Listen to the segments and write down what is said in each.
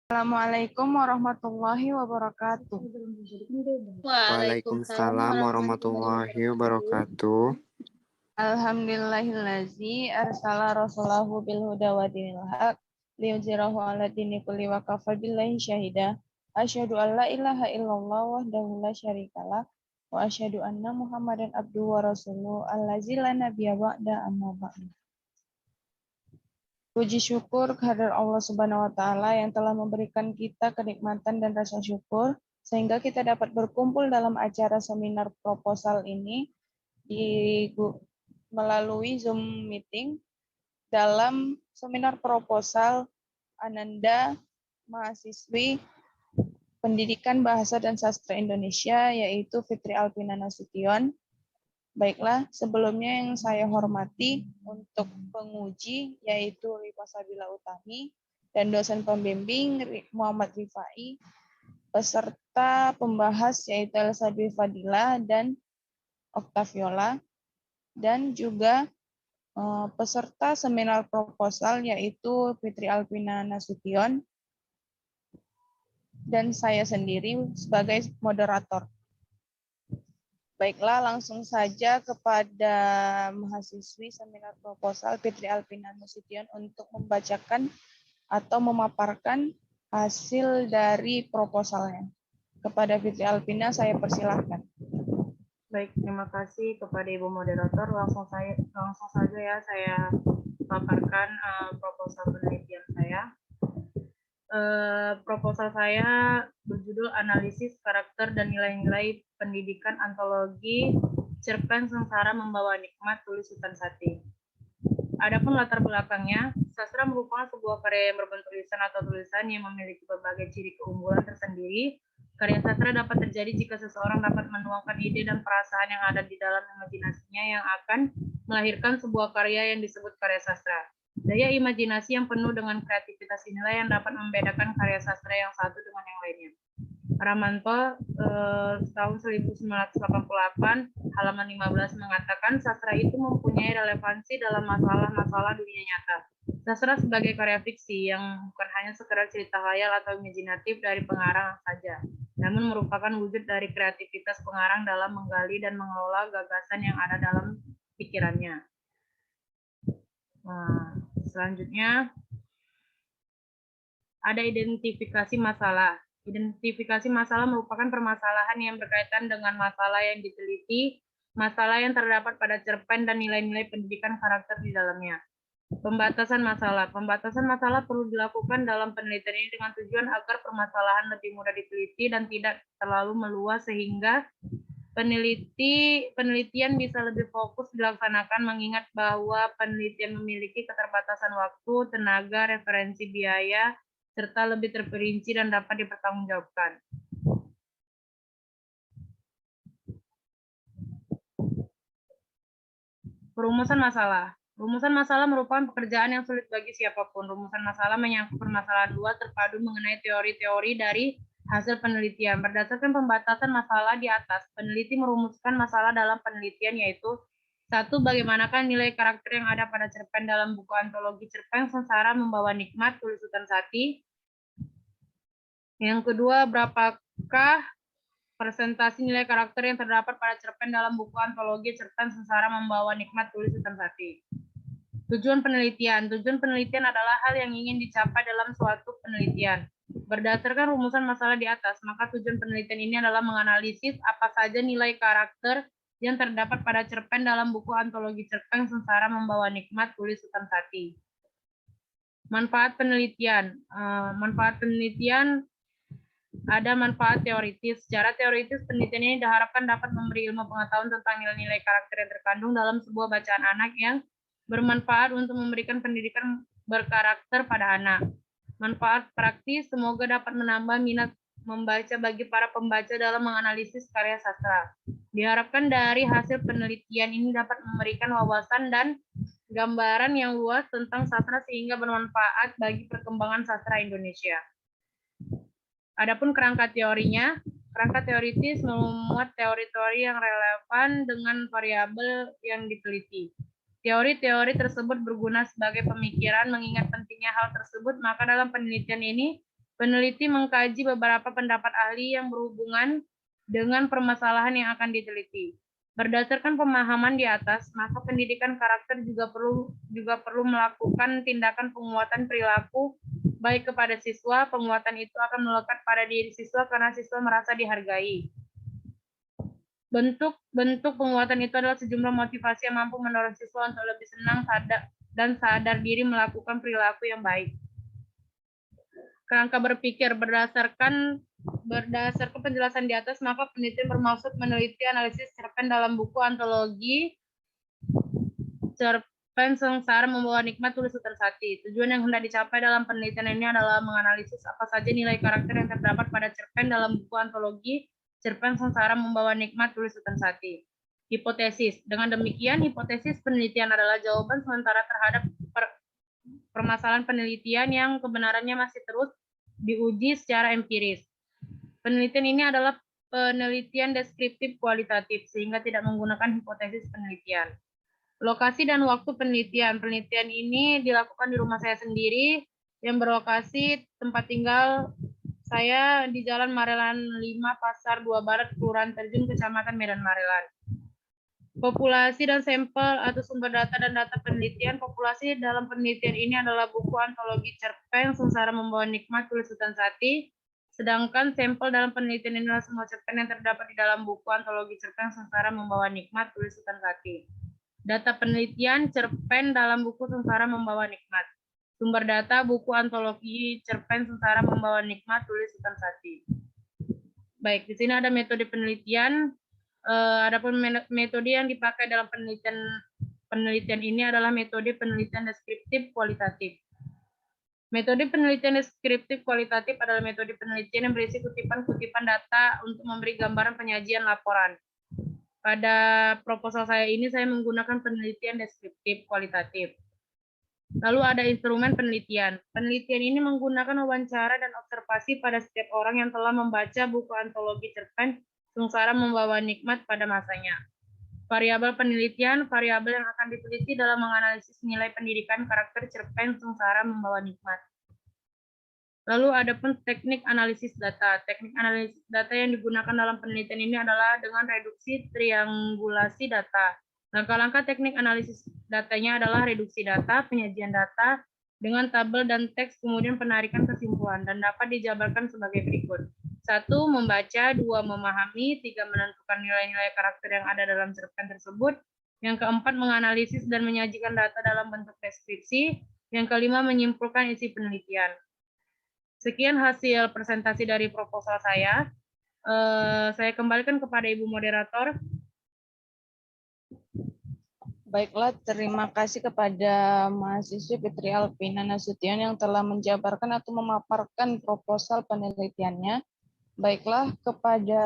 Assalamualaikum warahmatullahi wabarakatuh. Waalaikumsalam warahmatullahi wabarakatuh. Alhamdulillahillazi arsala rasulahu bil huda wa dinil haq liyuzhirahu 'ala dini kulli wa kafa billahi syahida. Asyhadu an la ilaha illallah wahdahu la syarikalah wa asyhadu anna Muhammadan abduhu wa rasuluhu allazi la nabiyya ba'da amma ba'du. Puji syukur kehadirat Allah Subhanahu wa taala yang telah memberikan kita kenikmatan dan rasa syukur sehingga kita dapat berkumpul dalam acara seminar proposal ini melalui Zoom meeting dalam seminar proposal Ananda mahasiswi Pendidikan Bahasa dan Sastra Indonesia yaitu Fitri Alpina Nasution. Baiklah, sebelumnya yang saya hormati untuk penguji yaitu Rifa Sabila Utami dan dosen pembimbing Muhammad Rifai, peserta pembahas yaitu Elsa Dwi Fadila dan Oktaviola, dan juga peserta seminar proposal yaitu Fitri Alpina Nasution dan saya sendiri sebagai moderator. Baiklah, langsung saja kepada mahasiswi seminar proposal Fitri Alpina Nasution untuk membacakan atau memaparkan hasil dari proposalnya. Kepada Fitri Alpina, saya persilahkan. Baik, terima kasih kepada Ibu Moderator. Langsung saja ya saya paparkan proposal penelitian saya. Proposal saya berjudul Analisis Karakter dan Nilai-nilai Pendidikan Antologi Cerpen Sengsara Membawa Nikmat, tulis Sultan Sati. Adapun latar belakangnya, sastra merupakan sebuah karya yang berbentuk lisan atau tulisan yang memiliki berbagai ciri keunggulan tersendiri. Karya sastra dapat terjadi jika seseorang dapat menuangkan ide dan perasaan yang ada di dalam imajinasinya yang akan melahirkan sebuah karya yang disebut karya sastra. Daya imajinasi yang penuh dengan kreativitas inilah yang dapat membedakan karya sastra yang satu dengan yang lainnya. Ramanto tahun 1988 halaman 15 mengatakan sastra itu mempunyai relevansi dalam masalah-masalah dunia nyata. Sastra sebagai karya fiksi yang bukan hanya sekedar cerita khayal atau imajinatif dari pengarang saja, namun merupakan wujud dari kreativitas pengarang dalam menggali dan mengelola gagasan yang ada dalam pikirannya. Nah, selanjutnya ada identifikasi masalah. Identifikasi masalah merupakan permasalahan yang berkaitan dengan masalah yang diteliti, masalah yang terdapat pada cerpen dan nilai-nilai pendidikan karakter di dalamnya. Pembatasan masalah. Pembatasan masalah perlu dilakukan dalam penelitian ini dengan tujuan agar permasalahan lebih mudah diteliti dan tidak terlalu meluas sehingga penelitian bisa lebih fokus dilaksanakan, mengingat bahwa penelitian memiliki keterbatasan waktu, tenaga, referensi biaya, serta lebih terperinci dan dapat dipertanggungjawabkan. Perumusan masalah. Rumusan masalah merupakan pekerjaan yang sulit bagi siapapun. Rumusan masalah menyangkut permasalahan luas terpadu mengenai teori-teori dari hasil penelitian. Berdasarkan pembatasan masalah di atas, peneliti merumuskan masalah dalam penelitian yaitu: 1. Bagaimanakah nilai karakter yang ada pada cerpen dalam buku antologi Cerpen Sengsara Membawa Nikmat, tulis Sultan Sati. Yang kedua, berapakah presentasi nilai karakter yang terdapat pada cerpen dalam buku antologi Cerpen Sengsara Membawa Nikmat, tulis Sultan Sati. Tujuan penelitian. Tujuan penelitian adalah hal yang ingin dicapai dalam suatu penelitian. Berdasarkan rumusan masalah di atas, maka tujuan penelitian ini adalah menganalisis apa saja nilai karakter yang terdapat pada cerpen dalam buku antologi Cerpen Sengsara Membawa Nikmat, tulis Sultan Sati. Manfaat penelitian. Manfaat penelitian ada manfaat teoritis. Secara teoritis, penelitian ini diharapkan dapat memberi ilmu pengetahuan tentang nilai-nilai karakter yang terkandung dalam sebuah bacaan anak yang bermanfaat untuk memberikan pendidikan berkarakter pada anak. Manfaat praktis, semoga dapat menambah minat membaca bagi para pembaca dalam menganalisis karya sastra. Diharapkan dari hasil penelitian ini dapat memberikan wawasan dan gambaran yang luas tentang sastra sehingga bermanfaat bagi perkembangan sastra Indonesia. Adapun kerangka teorinya, kerangka teoritis memuat teori-teori yang relevan dengan variabel yang diteliti. Teori-teori tersebut berguna sebagai pemikiran mengingat pentingnya hal tersebut, maka dalam penelitian ini Peneliti mengkaji beberapa pendapat ahli yang berhubungan dengan permasalahan yang akan diteliti. Berdasarkan pemahaman di atas, maka pendidikan karakter juga perlu melakukan tindakan penguatan perilaku baik kepada siswa. Penguatan itu akan melekat pada diri siswa karena siswa merasa dihargai. Bentuk penguatan itu adalah sejumlah motivasi yang mampu mendorong siswa untuk lebih senang dan sadar diri melakukan perilaku yang baik. Kerangka berpikir berdasarkan penjelasan di atas, maka penelitian bermaksud meneliti analisis cerpen dalam buku antologi Cerpen Sengsara Membawa Nikmat tulis Sultan Sati. Tujuan yang hendak dicapai dalam penelitian ini adalah menganalisis apa saja nilai karakter yang terdapat pada cerpen dalam buku antologi Cerpen Sengsara Membawa Nikmat tulis Sultan Sati. Hipotesis. Dengan demikian, hipotesis penelitian adalah jawaban sementara terhadap permasalahan penelitian yang kebenarannya masih terus diuji secara empiris. Penelitian ini adalah penelitian deskriptif kualitatif, sehingga tidak menggunakan hipotesis penelitian. Lokasi dan waktu penelitian. Penelitian ini dilakukan di rumah saya sendiri, yang berlokasi tempat tinggal saya di Jalan Marelan 5, Pasar 2 Barat, Kelurahan Terjun, Kecamatan Medan Marelan. Populasi dan sampel atau sumber data dan data penelitian. Populasi dalam penelitian ini adalah buku antologi cerpen Sengsara Membawa Nikmat tulis Sultan Sati. Sedangkan sampel dalam penelitian ini adalah semua cerpen yang terdapat di dalam buku antologi cerpen Sengsara Membawa Nikmat tulis Sultan Sati. Data penelitian cerpen dalam buku Sengsara Membawa Nikmat. Sumber data buku antologi cerpen Sengsara Membawa Nikmat tulis Sultan Sati. Baik, di sini ada metode penelitian. Adapun metode yang dipakai dalam penelitian ini adalah metode penelitian deskriptif kualitatif. Metode penelitian deskriptif kualitatif adalah metode penelitian yang berisi kutipan-kutipan data untuk memberi gambaran penyajian laporan. Pada proposal saya ini, saya menggunakan penelitian deskriptif kualitatif. Lalu ada instrumen penelitian. Penelitian ini menggunakan wawancara dan observasi pada setiap orang yang telah membaca buku antologi cerpen Sengsara Membawa Nikmat pada masanya. Variabel penelitian, variabel yang akan diteliti dalam menganalisis nilai pendidikan karakter cerpen Sengsara Membawa Nikmat. Lalu ada pun teknik analisis data. Teknik analisis data yang digunakan dalam penelitian ini adalah dengan reduksi triangulasi data. Langkah-langkah teknik analisis datanya adalah reduksi data, penyajian data dengan tabel dan teks, kemudian penarikan kesimpulan, dan dapat dijabarkan sebagai berikut. 1. Membaca. 2. Memahami. 3. Menentukan nilai-nilai karakter yang ada dalam cerpen tersebut. Yang keempat, menganalisis dan menyajikan data dalam bentuk deskripsi. Yang kelima, menyimpulkan isi penelitian. Sekian hasil presentasi dari proposal saya. Saya kembalikan kepada Ibu Moderator. Baiklah, terima kasih kepada mahasiswi Fitri Alpina Nasution yang telah menjabarkan atau memaparkan proposal penelitiannya. Baiklah, kepada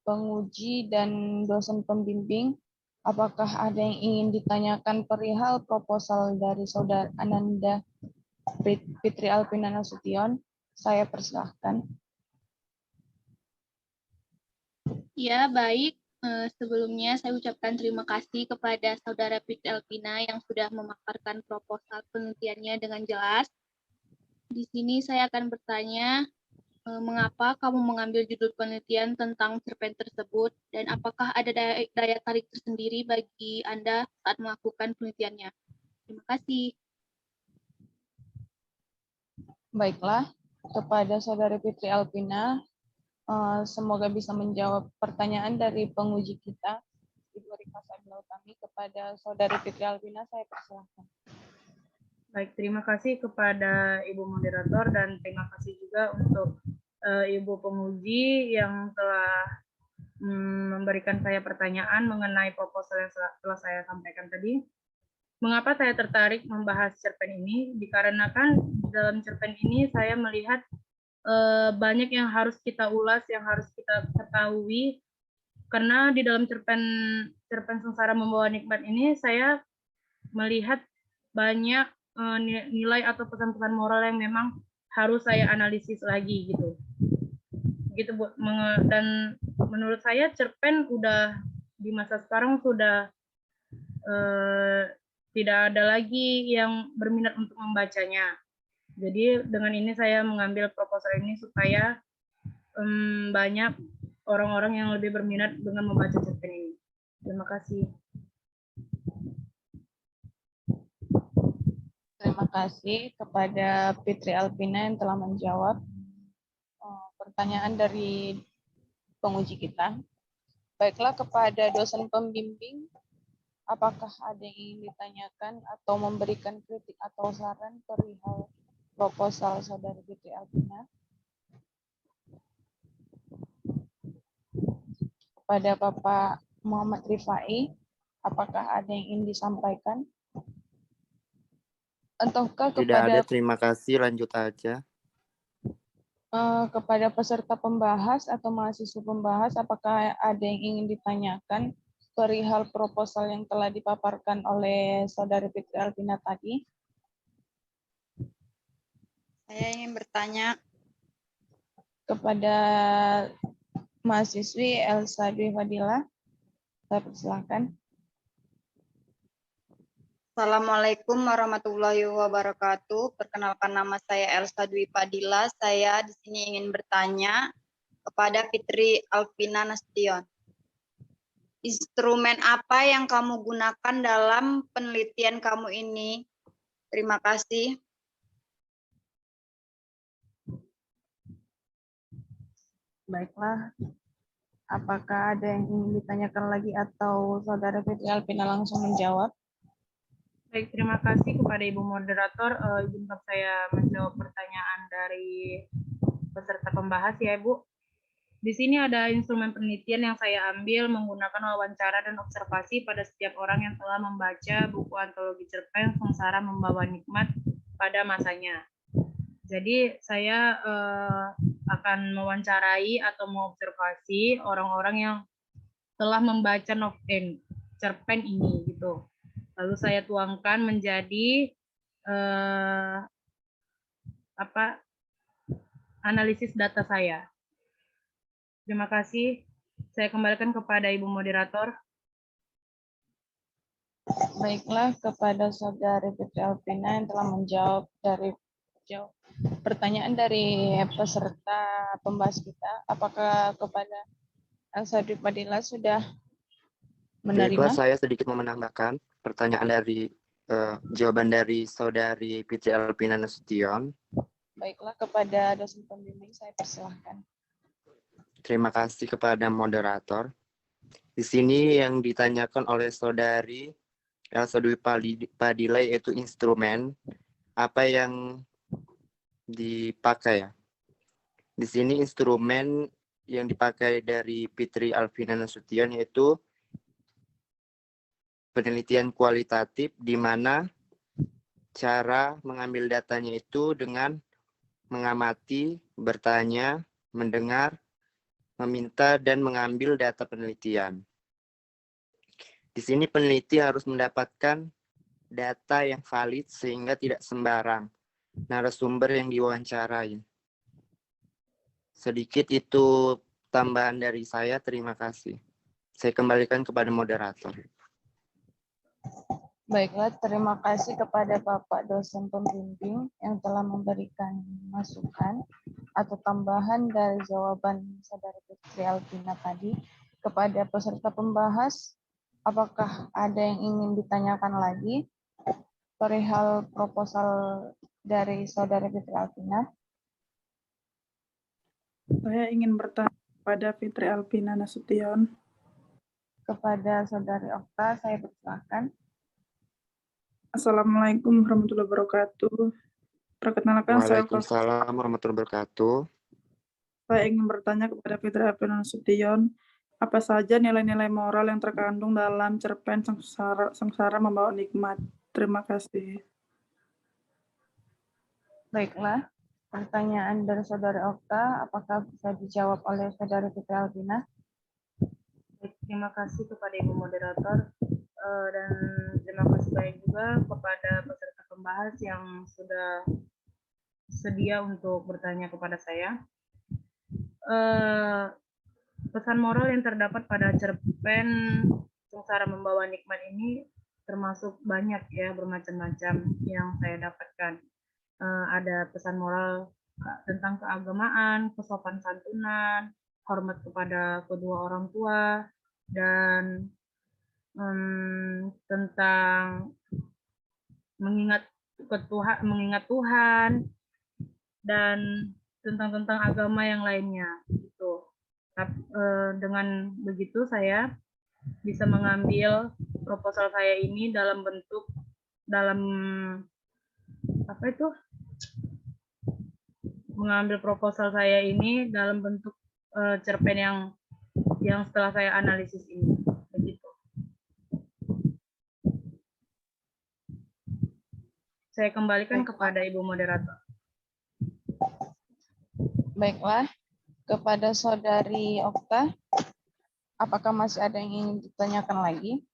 penguji dan dosen pembimbing, apakah ada yang ingin ditanyakan perihal proposal dari Saudara Ananda Fitri Alpina Nasution? Saya persilahkan. Ya, baik. Sebelumnya saya ucapkan terima kasih kepada Saudara Fitri Alpina yang sudah memaparkan proposal penelitiannya dengan jelas. Di sini saya akan bertanya, mengapa kamu mengambil judul penelitian tentang cerpen tersebut, dan apakah ada daya tarik tersendiri bagi Anda saat melakukan penelitiannya? Terima kasih. Baiklah, kepada Saudari Fitri Alpina, semoga bisa menjawab pertanyaan dari penguji kita, Ibu Rika Sabila Utami. Kepada Saudari Fitri Alpina, saya persilahkan. Baik, terima kasih kepada Ibu Moderator dan terima kasih juga untuk Ibu penguji yang telah memberikan saya pertanyaan mengenai proposal yang telah saya sampaikan tadi. Mengapa saya tertarik membahas cerpen ini? Dikarenakan dalam cerpen ini saya melihat banyak yang harus kita ulas, yang harus kita ketahui, karena di dalam cerpen Sengsara Membawa Nikmat ini saya melihat banyak nilai atau pesan-pesan moral yang memang harus saya analisis lagi gitu Bu. Dan menurut saya cerpen udah di masa sekarang sudah tidak ada lagi yang berminat untuk membacanya. Jadi dengan ini saya mengambil proposal ini supaya banyak orang-orang yang lebih berminat dengan membaca cerpen ini. Terima kasih. Terima kasih kepada Fitri Alpina yang telah menjawab pertanyaan dari penguji kita. Baiklah, kepada dosen pembimbing, apakah ada yang ingin ditanyakan atau memberikan kritik atau saran perihal proposal Saudari Fitri Alpina? Kepada Bapak Muhammad Rifai, apakah ada yang ingin disampaikan? Ataukah Tidak kepada ada, terima kasih. Lanjut aja. kepada peserta pembahas atau mahasiswa pembahas, apakah ada yang ingin ditanyakan perihal proposal yang telah dipaparkan oleh Saudari Fitri Alpina tadi? Saya ingin bertanya. Kepada mahasiswi Elsa Dwi Fadila, saya persilahkan. Assalamualaikum warahmatullahi wabarakatuh. Perkenalkan, nama saya Elsa Dwi Fadila. Saya di sini ingin bertanya kepada Fitri Alpina Nasution. Instrumen apa yang kamu gunakan dalam penelitian kamu ini? Terima kasih. Baiklah, apakah ada yang ingin ditanyakan lagi atau Saudara Fitri Alpina langsung menjawab? Baik, terima kasih kepada Ibu Moderator. Izinkan saya menjawab pertanyaan dari peserta pembahas ya, Ibu. Di sini ada instrumen penelitian yang saya ambil menggunakan wawancara dan observasi pada setiap orang yang telah membaca buku antologi cerpen Sengsara Membawa Nikmat pada masanya. Jadi saya akan mewawancarai atau mengobservasi orang-orang yang telah membaca cerpen ini gitu. Lalu saya tuangkan menjadi analisis data saya. Terima kasih. Saya kembalikan kepada Ibu Moderator. Baiklah, kepada Saudari Fitri Alpina yang telah menjawab dari pertanyaan dari peserta pembahas kita, apakah kepada Elsa Dwi Fadila sudah Baiklah, menerima? saya sedikit mau menambahkan pertanyaan dari jawaban dari Saudari Fitri Alpina Nasution. Baiklah, kepada dosen pembimbing saya persilahkan. Terima kasih kepada moderator. Di sini yang ditanyakan oleh Saudari Elsa Dwi Fadila yaitu instrumen apa yang dipakai ya. Di sini instrumen yang dipakai dari Fitri Alpina Nasution yaitu penelitian kualitatif, di mana cara mengambil datanya itu dengan mengamati, bertanya, mendengar, meminta, dan mengambil data penelitian. Di sini peneliti harus mendapatkan data yang valid sehingga tidak sembarang narasumber yang diwawancarai. Sedikit itu tambahan dari saya, terima kasih. Saya kembalikan kepada moderator. Baiklah, terima kasih kepada Bapak dosen pembimbing yang telah memberikan masukan atau tambahan dari jawaban Saudari Fitri Alpina tadi. Kepada peserta pembahas, apakah ada yang ingin ditanyakan lagi perihal proposal dari Saudari Fitri Alpina? Saya ingin bertanya kepada Fitri Alpina Nasution. Kepada Saudari Okta, saya persilakan. Assalamualaikum warahmatullahi wabarakatuh. Perkenalkan, Waalaikumsalam warahmatullahi wabarakatuh. Saya ingin bertanya kepada Fitri Alpina Nasution, apa saja nilai-nilai moral yang terkandung dalam cerpen Sengsara Membawa Nikmat? Terima kasih. Baiklah, pertanyaan dari Saudari Okta, apakah bisa dijawab oleh Saudari Fitri Alpina? Terima kasih kepada Ibu Moderator dan terima kasih banyak juga kepada peserta pembahas yang sudah sedia untuk bertanya kepada saya. Pesan moral yang terdapat pada cerpen Sengsara Membawa Nikmat ini termasuk banyak ya, bermacam-macam yang saya dapatkan. ada pesan moral tentang keagamaan, kesopan santunan, hormat kepada kedua orang tua, dan tentang mengingat Tuhan, dan tentang agama yang lainnya. Gitu. Dengan begitu saya bisa mengambil proposal saya ini dalam bentuk cerpen yang setelah saya analisis ini. Begitu. Saya kembalikan kepada Ibu Moderator. Baiklah, kepada Saudari Okta, apakah masih ada yang ingin ditanyakan lagi?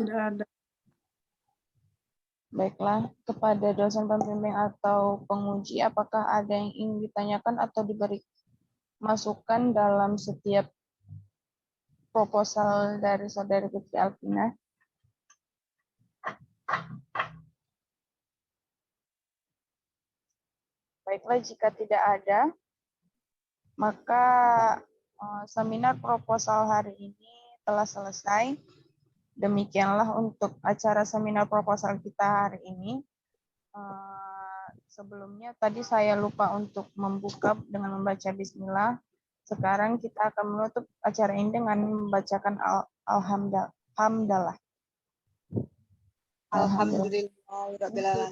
Tidak ada. Baiklah, kepada dosen pembimbing atau penguji, apakah ada yang ingin ditanyakan atau diberi masukan dalam setiap proposal dari Saudari Fitri Alpina? Baiklah, jika tidak ada, maka seminar proposal hari ini telah selesai. Demikianlah untuk acara seminar proposal kita hari ini. Sebelumnya tadi saya lupa untuk membuka dengan membaca bismillah. Sekarang kita akan menutup acara ini dengan membacakan alhamdulillah. Alhamdulillah.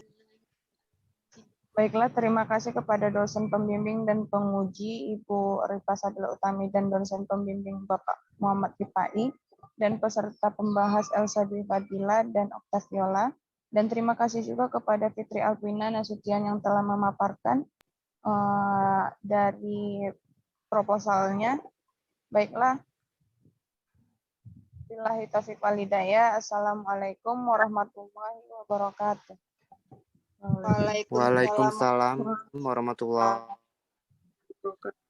Baiklah, terima kasih kepada dosen pembimbing dan penguji Ibu Rita Sadila Utami dan dosen pembimbing Bapak Muhammad Kifai dan peserta pembahas Elsa Dwi Fadila dan Oktaviola. Dan terima kasih juga kepada Fitri Alpina Nasution yang telah memaparkan dari proposalnya. Baiklah. Billahi taufiq wal hidayah. Assalamualaikum warahmatullahi wabarakatuh. Waalaikumsalam warahmatullahi wabarakatuh.